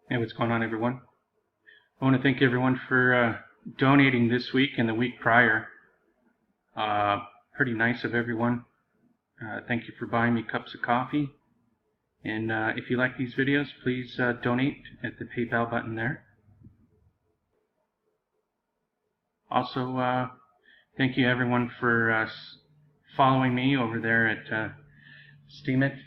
Hey, what's going on, everyone? I want to thank everyone for donating this week and the week prior. Pretty nice of everyone. Thank you for buying me cups of coffee. And if you like these videos, please donate at the PayPal button there. Also, thank you everyone for following me over there at Steemit.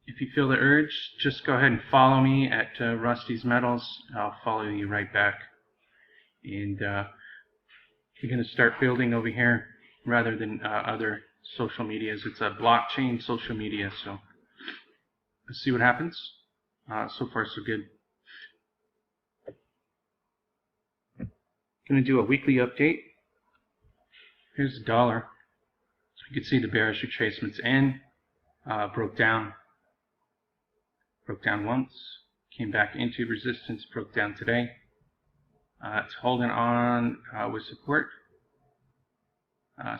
If you feel the urge, just go ahead and follow me at rustysmetals. I'll follow you right back. And you're going to start building over here rather than other social medias. It's a blockchain social media, so let's see what happens. So far, so good. Going to do a weekly update. Here's the dollar. You can see the bearish retracements in. Broke down once, came back into resistance, broke down today. It's holding on with support.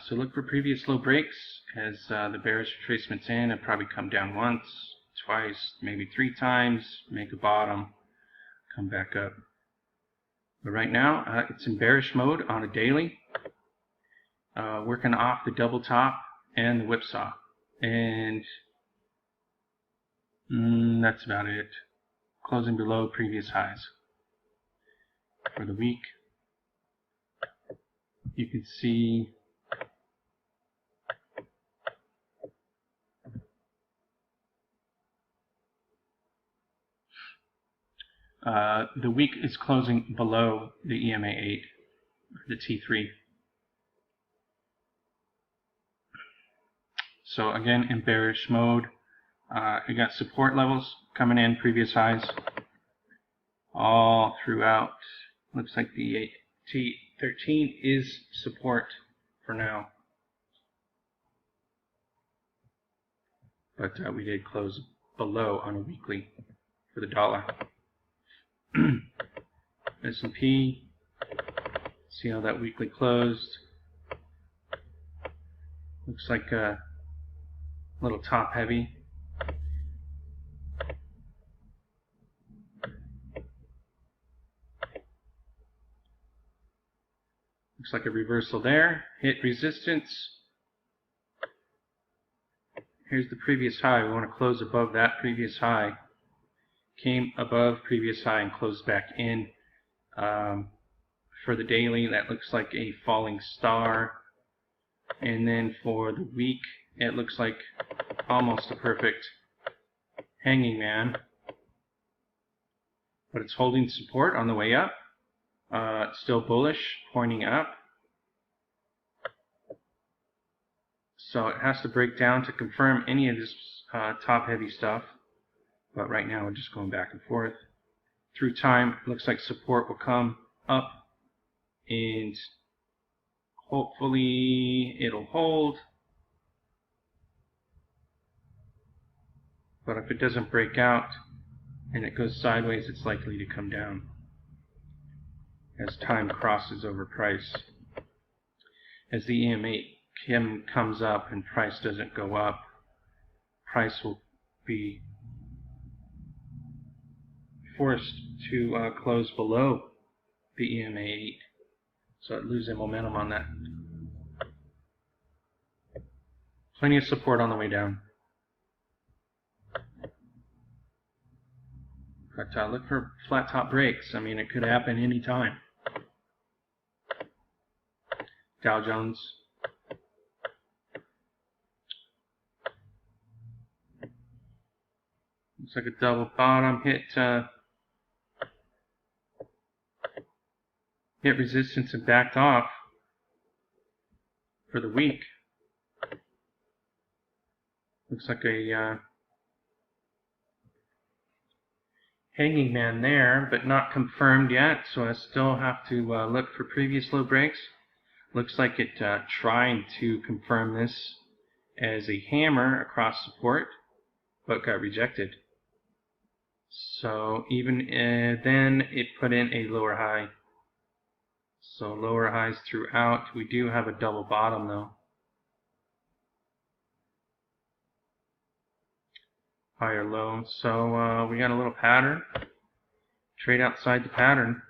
So look for previous low breaks as the bearish retracements in have probably come down once, twice, maybe 3 times, make a bottom, come back up. But right now it's in bearish mode on a daily, working off the double top and the whipsaw. And that's about it. Closing below previous highs. For the week, you can see the week is closing below the EMA 8, the T3. So again, in bearish mode. You got support levels coming in, previous highs all throughout. Looks like the T13 is support for now. But we did close below on a weekly for the dollar. S&P, see how that weekly closed. Looks like a little top heavy. Looks like a reversal there. Hit resistance. Here's the previous high. We want to close above that previous high. Came above previous high and closed back in. For the daily, that looks like a falling star. And then for the week, it looks like almost a perfect hanging man. But it's holding support on the way up. It's still bullish, pointing up. So it has to break down to confirm any of this top heavy stuff. But right now we're just going back and forth. Through time, it looks like support will come up. And hopefully it'll hold. But if it doesn't break out and it goes sideways, it's likely to come down as time crosses over price. As the EM8 comes up and price doesn't go up, price will be forced to close below the EMA8, so it loses momentum on that. Plenty of support on the way down. But look for flat top breaks. I mean, it could happen any time. Dow Jones. Looks like a double bottom hit resistance and backed off for the week. Looks like a hanging man there, but not confirmed yet, so I still have to look for previous low breaks. Looks like it tried to confirm this as a hammer across support, but got rejected. So even then, it put in a lower high. So lower highs throughout. We do have a double bottom though. higher low. So we got a little pattern. Trade outside the pattern.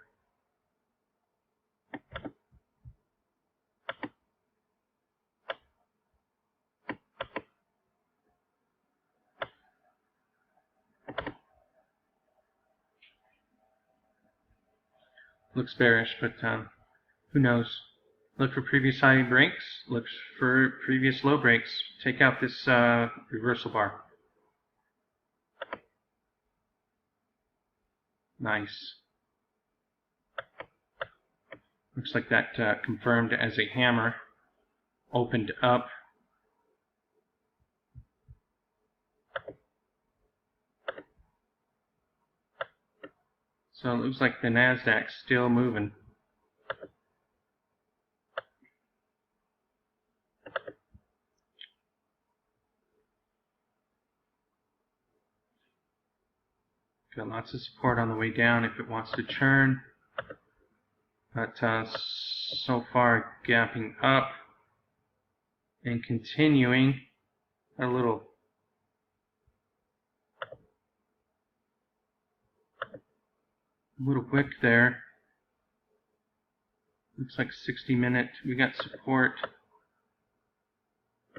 Looks bearish, but who knows? Look for previous high breaks. Look for previous low breaks. Take out this reversal bar. Nice. Looks like that confirmed as a hammer. Opened up. So it looks like the Nasdaq's still moving. Got lots of support on the way down if it wants to churn. But so far gapping up and continuing a little wick there. Looks like 60-minute. We got support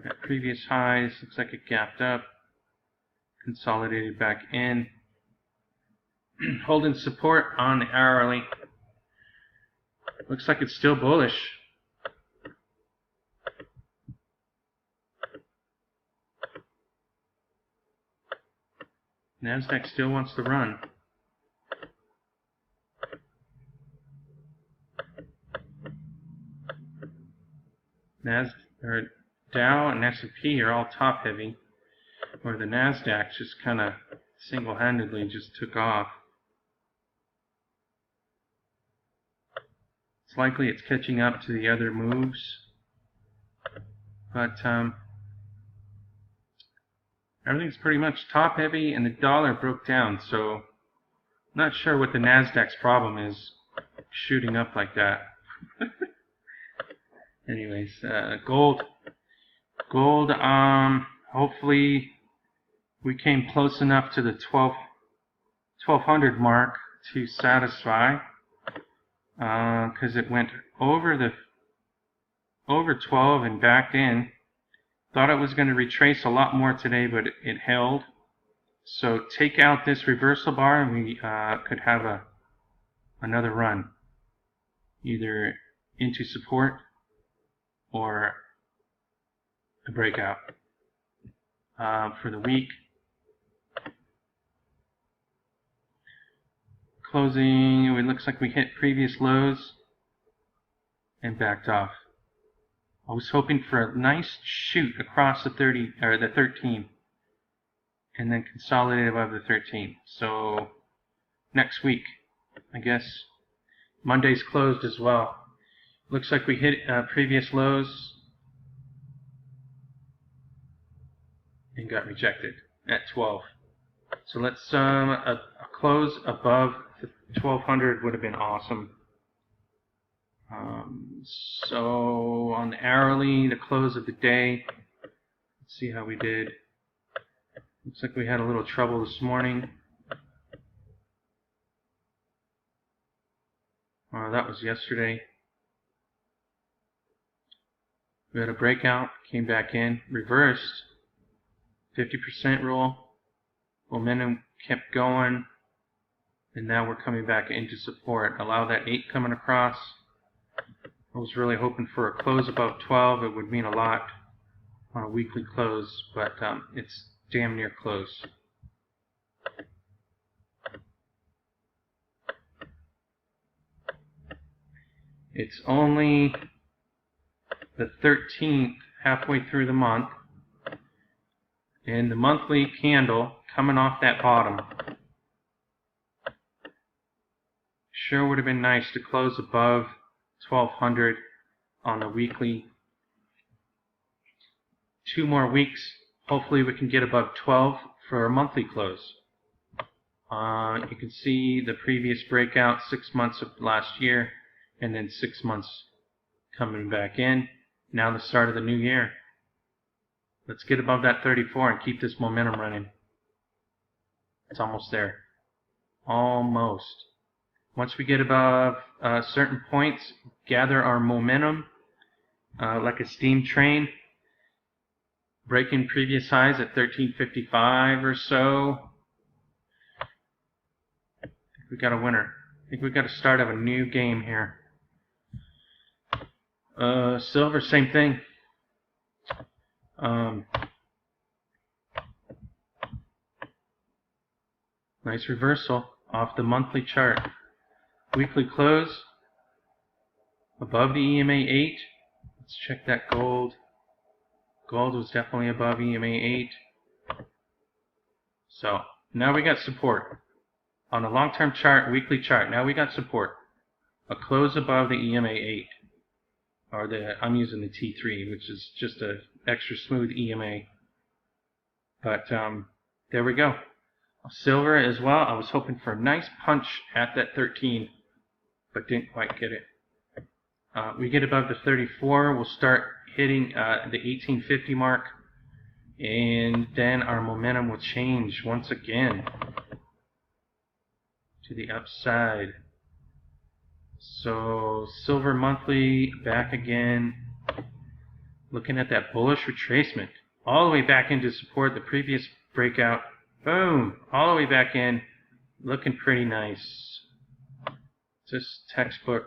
at previous highs. Looks like it gapped up, consolidated back in. Holding support on the hourly. Looks like it's still bullish. Nasdaq still wants to run. Dow and S&P are all top heavy, where the Nasdaq just kind of single-handedly just took off. It's likely it's catching up to the other moves, but everything's pretty much top heavy, and the dollar broke down, so I'm not sure what the Nasdaq's problem is shooting up like that. Anyways, gold, hopefully we came close enough to the 1200 mark to satisfy, because it went over 12 and backed in. Thought it was going to retrace a lot more today, but it held. So take out this reversal bar and we could have another run, either into support or a breakout. For the week, closing, it looks like we hit previous lows and backed off. I was hoping for a nice shoot across the 30 or the 13 and then consolidate above the 13. So next week, I guess. Monday's closed as well. Looks like we hit previous lows and got rejected at 12. So let's a close above the 1200 would have been awesome. So on the hourly, the close of the day, let's see how we did. Looks like we had a little trouble this morning. That was yesterday. We had a breakout, came back in, reversed, 50% rule, momentum kept going, and now we're coming back into support. Allow that 8 coming across. I was really hoping for a close above 12. It would mean a lot on a weekly close, but it's damn near close. It's only the 13th, halfway through the month, and the monthly candle coming off that bottom. Sure would have been nice to close above 1200 on the weekly. 2 more weeks, hopefully we can get above 12 for a monthly close. You can see the previous breakout, 6 months of last year, and then 6 months coming back in. Now the start of the new year. Let's get above that 34 and keep this momentum running. It's almost there. Almost. Once we get above certain points, gather our momentum like a steam train, breaking previous highs at 1355 or so. I think we got a winner. I think we got to start of a new game here. Silver, same thing. Nice reversal off the monthly chart. Weekly close above the EMA 8. Let's check that gold. Gold was definitely above EMA 8. So now we got support. On the long-term chart, weekly chart, now we got support. A close above the EMA 8. Or I'm using the T3, which is just an extra smooth EMA. But there we go. Silver as well. I was hoping for a nice punch at that 13, but didn't quite get it. We get above the 34, we'll start hitting the 1850 mark, and then our momentum will change once again to the upside. So silver monthly back again, looking at that bullish retracement all the way back into support, the previous breakout. Boom! All the way back in, looking pretty nice. Just textbook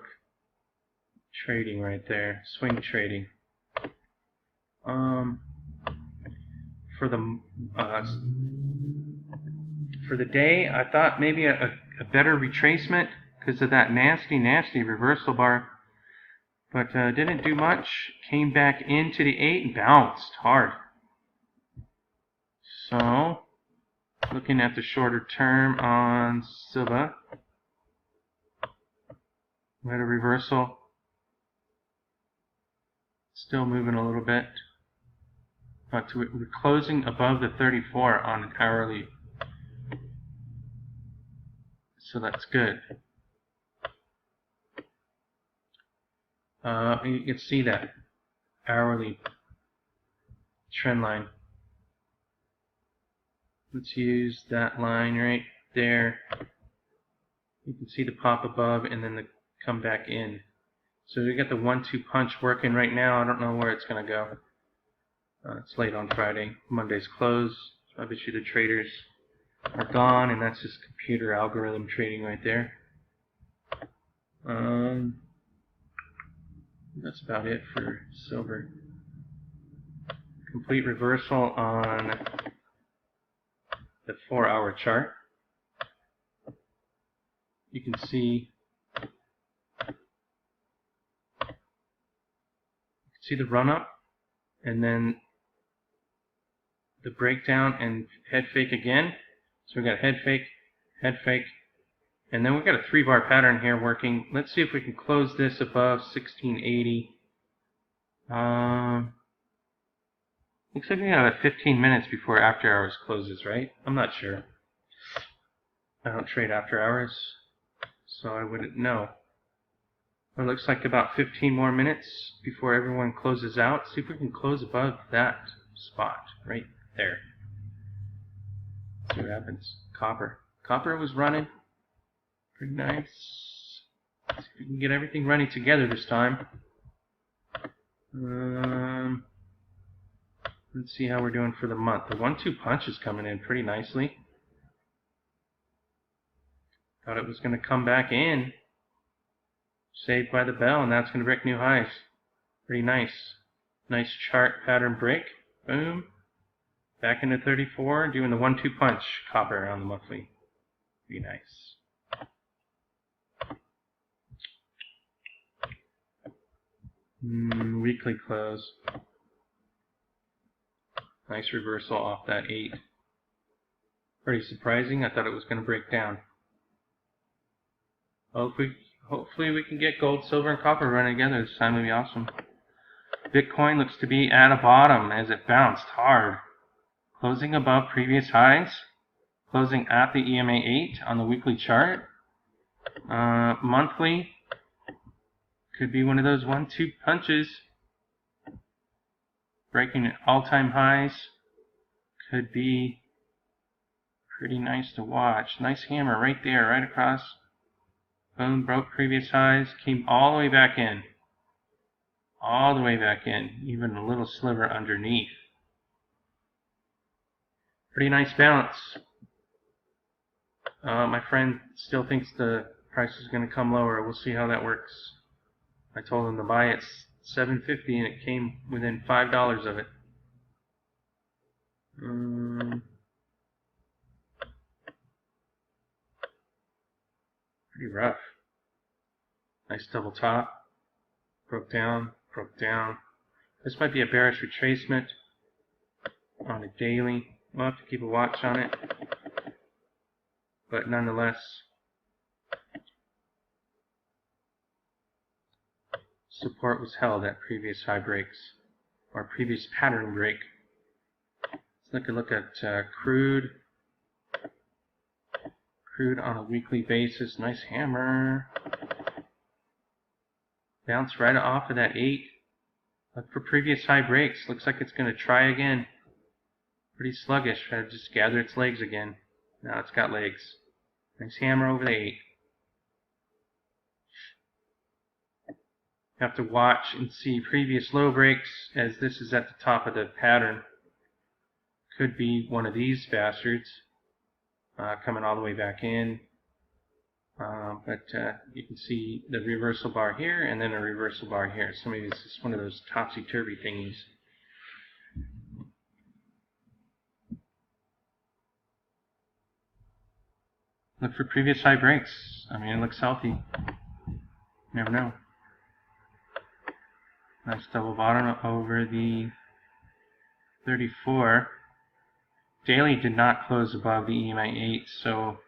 trading right there, swing trading. For the day, I thought maybe a better retracement because of that nasty reversal bar, but didn't do much. Came back into the 8 and bounced hard. So, looking at the shorter term on silver, we had a reversal. Still moving a little bit, but we're closing above the 34 on an hourly, so that's good. You can see that hourly trend line. Let's use that line right there. You can see the pop above and then the come back in. So we got the 1-2 punch working right now. I don't know where it's going to go. It's late on Friday. Monday's closed. Obviously the traders are gone, and that's just computer algorithm trading right there. That's about it for silver. Complete reversal on the 4-hour chart. You can see the run up and then the breakdown and head fake again. So we got head fake, and then we got a 3-bar pattern here working. Let's see if we can close this above 1680. Looks like we got 15 minutes before after hours closes, right? I'm not sure. I don't trade after hours, so I wouldn't know. It looks like about 15 more minutes before everyone closes out. See if we can close above that spot right there. See what happens. Copper. Copper was running pretty nice. Let's see if we can get everything running together this time. Let's see how we're doing for the month. The 1-2 punch is coming in pretty nicely. Thought it was going to come back in. Saved by the bell, and that's going to break new highs. Pretty nice. Nice chart pattern break. Boom. Back into 34, doing the 1-2 punch copper on the monthly. Pretty nice. Weekly close. Nice reversal off that 8. Pretty surprising. I thought it was going to break down. Hopefully we can get gold, silver, and copper running together this time. Would be awesome. Bitcoin looks to be at a bottom as it bounced hard. Closing above previous highs. Closing at the EMA 8 on the weekly chart. Monthly could be one of those 1-2 punches. Breaking all-time highs. Could be Pretty nice to watch. Nice hammer right there, right across. Boom, broke previous highs, came all the way back in. All the way back in, even a little sliver underneath. Pretty nice bounce. My friend still thinks the price is going to come lower. We'll see how that works. I told him to buy it $7.50 and it came within $5 of it. Pretty rough. Nice double top. Broke down, broke down. This might be a bearish retracement on a daily. We'll have to keep a watch on it. But nonetheless, support was held at previous high breaks, or previous pattern break. Let's look at crude. Crude on a weekly basis. Nice hammer. Bounce right off of that 8. Look for previous high breaks. Looks like it's going to try again. Pretty sluggish. Try to just gather its legs again. Now it's got legs. Nice hammer over the 8. You have to watch and see previous low breaks, as this is at the top of the pattern. Could be one of these bastards coming all the way back in. But you can see the reversal bar here and then a reversal bar here. So maybe it's just one of those topsy-turvy thingies. Look for previous high breaks. I mean, it looks healthy. You never know. Nice double bottom over the 34. Daily did not close above the EMA 8, so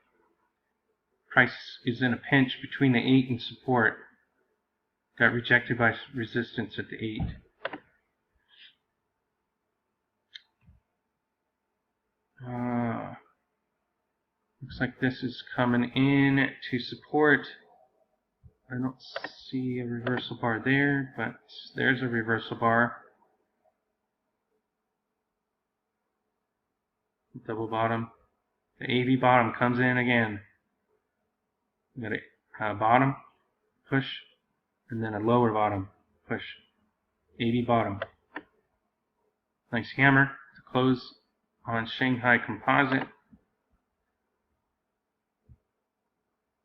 price is in a pinch between the 8 and support. Got rejected by resistance at the 8. Looks like this is coming in to support. I don't see a reversal bar there, but there's a reversal bar. Double bottom. The AV bottom comes in again. You got a bottom, push, and then a lower bottom, push. AV bottom. Nice hammer to close on Shanghai Composite.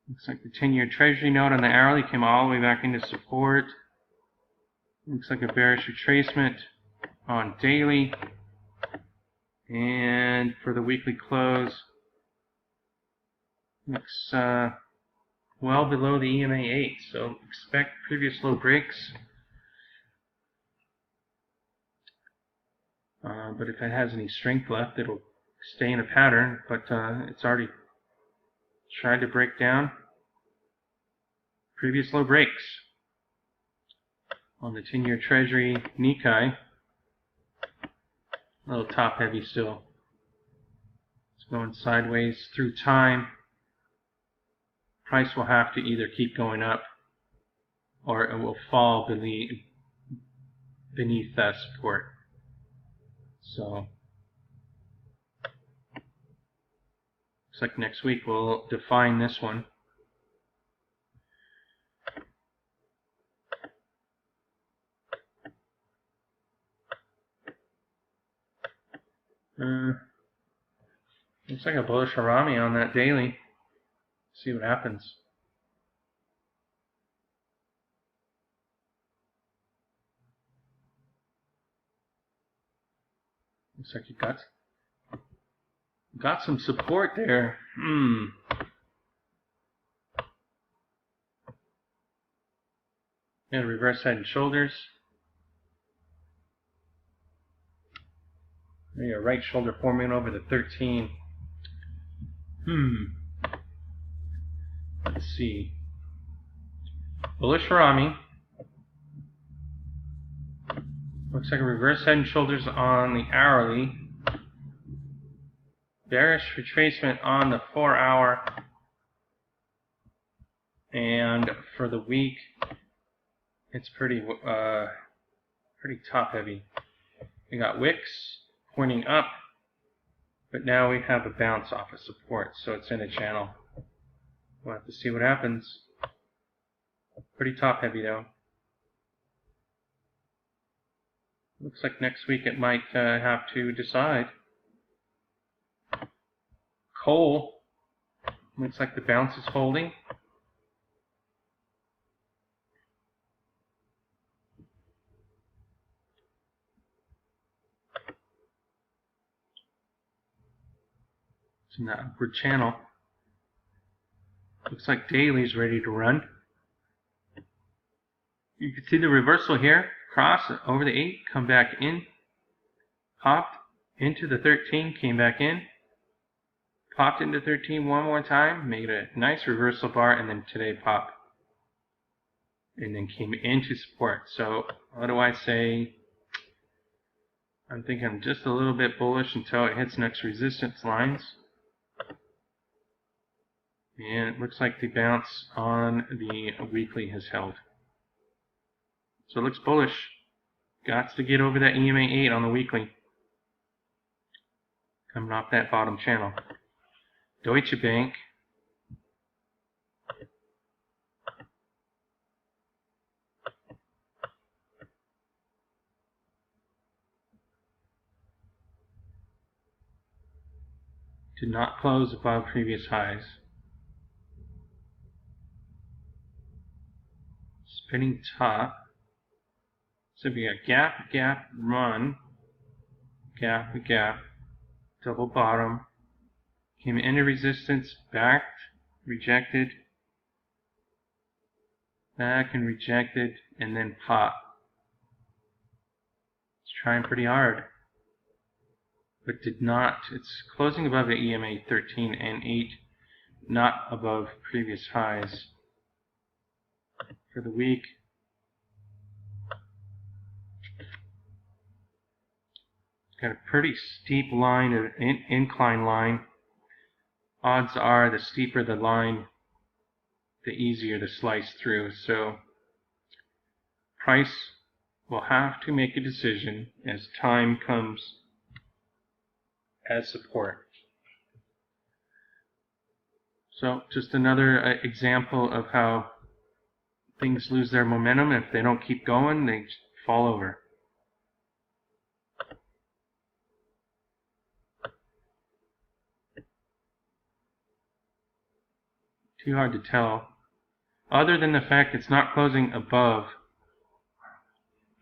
Looks like the 10-year Treasury note on the hourly came all the way back into support. Looks like a bearish retracement on daily. And for the weekly close, looks well below the EMA 8. So expect previous low breaks. But if it has any strength left, it'll stay in a pattern. But it's already tried to break down previous low breaks on the 10-year Treasury Nikkei. A little top heavy still. It's going sideways through time. Price will have to either keep going up or it will fall beneath that support. So looks like next week we'll define this one. Looks like a bullish harami on that daily. See what happens. Looks like you got some support there. And reverse head and shoulders. Your right shoulder forming over the 13. Let's see. Bullish harami. Looks like a reverse head and shoulders on the hourly. Bearish retracement on the 4-hour. And for the week, it's pretty top heavy. We got wicks pointing up, But now we have a bounce off of support, so it's in a channel. We'll have to see what happens. Pretty top heavy though. Looks like next week it might have to decide. Coal, looks like the bounce is holding. It's in that upward channel. Looks like daily's ready to run. You can see the reversal here. Cross over the 8, come back in. Popped into the 13, came back in. Popped into 13 one more time, made a nice reversal bar, and then today popped. And then came into support. So what do I say? I'm thinking just a little bit bullish until it hits next resistance lines. And it looks like the bounce on the weekly has held. So it looks bullish. Got to get over that EMA 8 on the weekly. Coming off that bottom channel. Deutsche Bank. Did not close above previous highs. Spinning top. So we got gap, gap, run, gap, gap, double bottom, came into resistance, backed, rejected, back and rejected, and then pop. It's trying pretty hard, but did not. It's closing above the EMA 13 and 8, not above previous highs. For the week, got a pretty steep line, an incline line. Odds are the steeper the line, the easier to slice through. So price will have to make a decision as time comes as support. So just another example of how things lose their momentum. If they don't keep going, they fall over. Too hard to tell. Other than the fact it's not closing above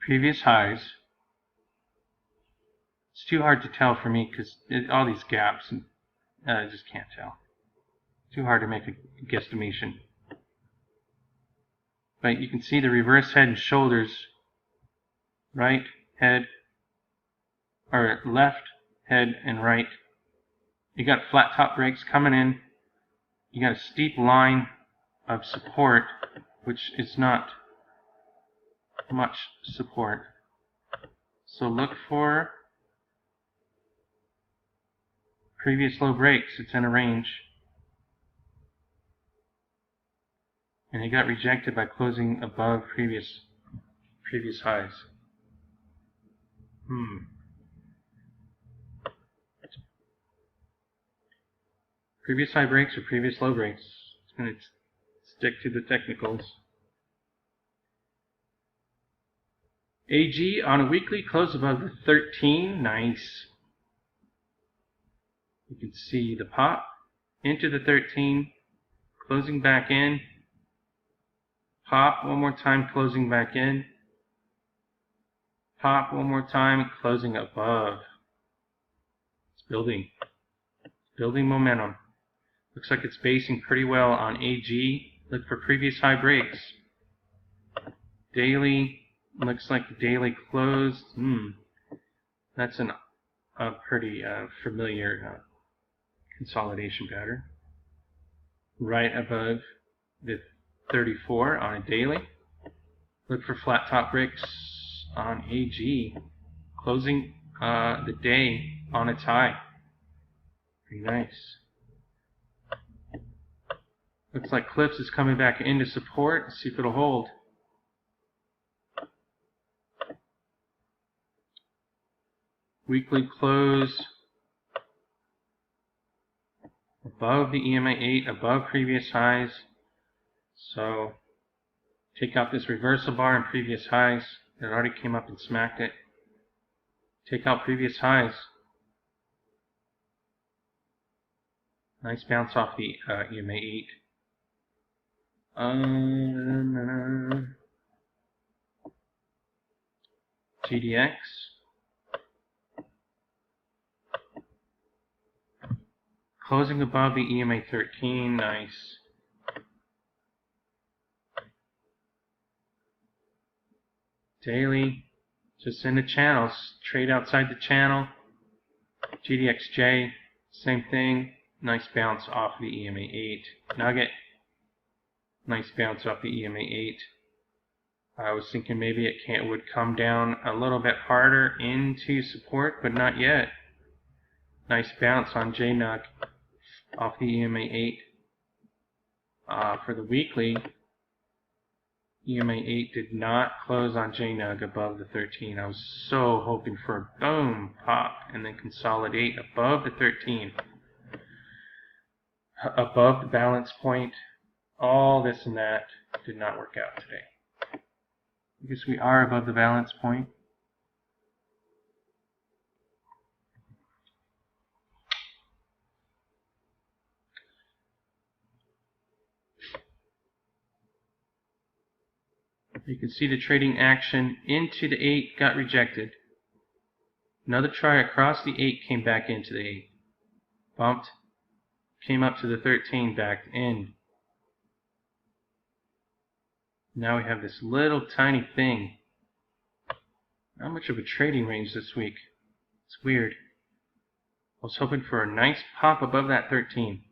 previous highs, it's too hard to tell for me because all these gaps, and I just can't tell. Too hard to make a guesstimation. But you can see the reverse head and shoulders, right head, or left head and right. You got flat top breaks coming in. You got a steep line of support, which is not much support. So look for previous low breaks. It's in a range. And it got rejected by closing above previous highs. Previous high breaks or previous low breaks. It's going to stick to the technicals. AG on a weekly close above the 13. Nice. You can see the pop into the 13, closing back in. Pop one more time, closing back in. Pop one more time, closing above. It's building. Building momentum. Looks like it's basing pretty well on AG. Look for previous high breaks. Daily, looks like the daily closed. That's a pretty familiar consolidation pattern. Right above the 34 on a daily. Look for flat top breaks on AG. Closing the day on its high. Pretty nice. Looks like Clips is coming back into support. Let's see if it'll hold. Weekly close above the EMA 8, above previous highs. So take out this reversal bar and previous highs. It already came up and smacked it. Take out previous highs. Nice bounce off the EMA 8. GDX. Closing above the EMA 13. Nice. Daily. Just in the channels. Trade outside the channel. GDXJ. Same thing. Nice bounce off the EMA 8. Nugget. Nice bounce off the EMA 8. I was thinking maybe it would come down a little bit harder into support, but not yet. Nice bounce on JNUG off the EMA 8. For the weekly, EMA 8 did not close on JNUG above the 13. I was so hoping for a boom pop and then consolidate above the 13. Above the balance point. All this and that did not work out today. I guess we are above the balance point. You can see the trading action into the 8 got rejected. Another try across the 8 came back into the 8. Bumped. Came up to the 13, backed in. Now we have this little tiny thing. Not much of a trading range this week. It's weird. I was hoping for a nice pop above that 13.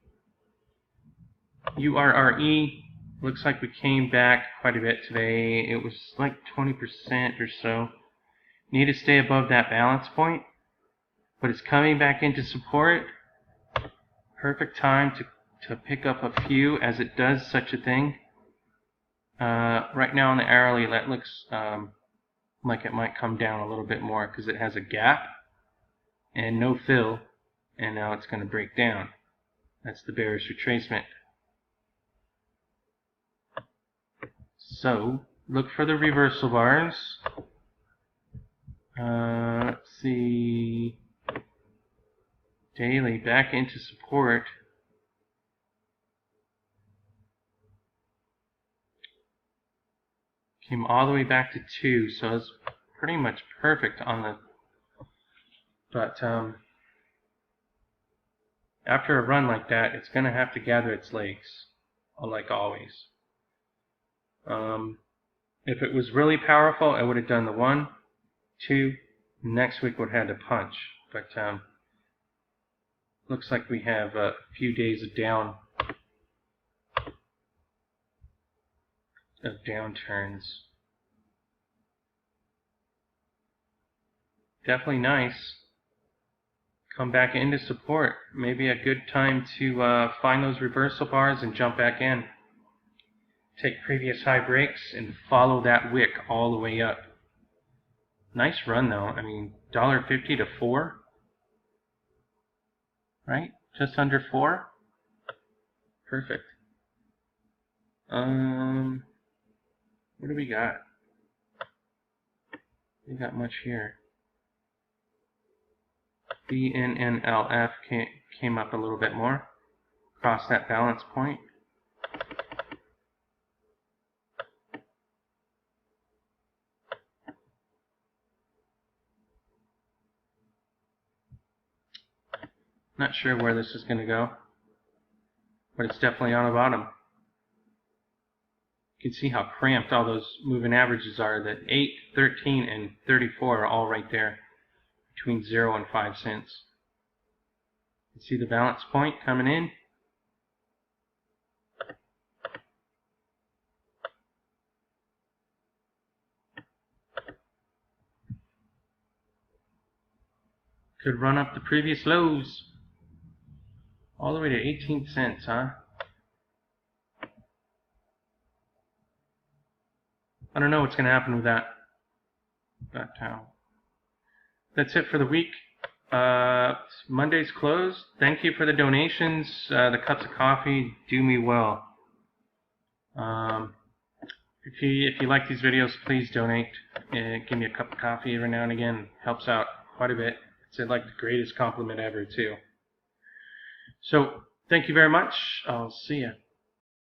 URRE. Looks like we came back quite a bit today. It was like 20% or so. Need to stay above that balance point. But it's coming back into support. Perfect time to pick up a few as it does such a thing. Right now on the hourly, that looks like it might come down a little bit more because it has a gap and no fill, and now it's going to break down. That's the bearish retracement. So look for the reversal bars. Let's see. Daily back into support. Came all the way back to 2, so it's pretty much perfect on the. But after a run like that, it's going to have to gather its legs, like always. If it was really powerful, I would have done the 1, 2. Next week would have had to punch. But looks like we have a few days of downturns. Definitely nice. Come back into support. Maybe a good time to find those reversal bars and jump back in. Take previous high breaks and follow that wick all the way up. Nice run though. I mean, $1.50 to 4. Right? Just under 4. Perfect. What do we got? We got much here. BNNLF came up a little bit more. Crossed that balance point. Not sure where this is going to go, but it's definitely on the bottom. You can see how cramped all those moving averages are. That 8, 13, and 34 are all right there, between 0 and 5 cents. You see the balance point coming in. Could run up the previous lows. All the way to 18 cents, huh? I don't know what's going to happen with that. But that's it for the week. Monday's closed. Thank you for the donations. The cups of coffee do me well. If you like these videos, please donate. Give me a cup of coffee every now and again. Helps out quite a bit. It's like the greatest compliment ever, too. So, thank you very much. I'll see ya.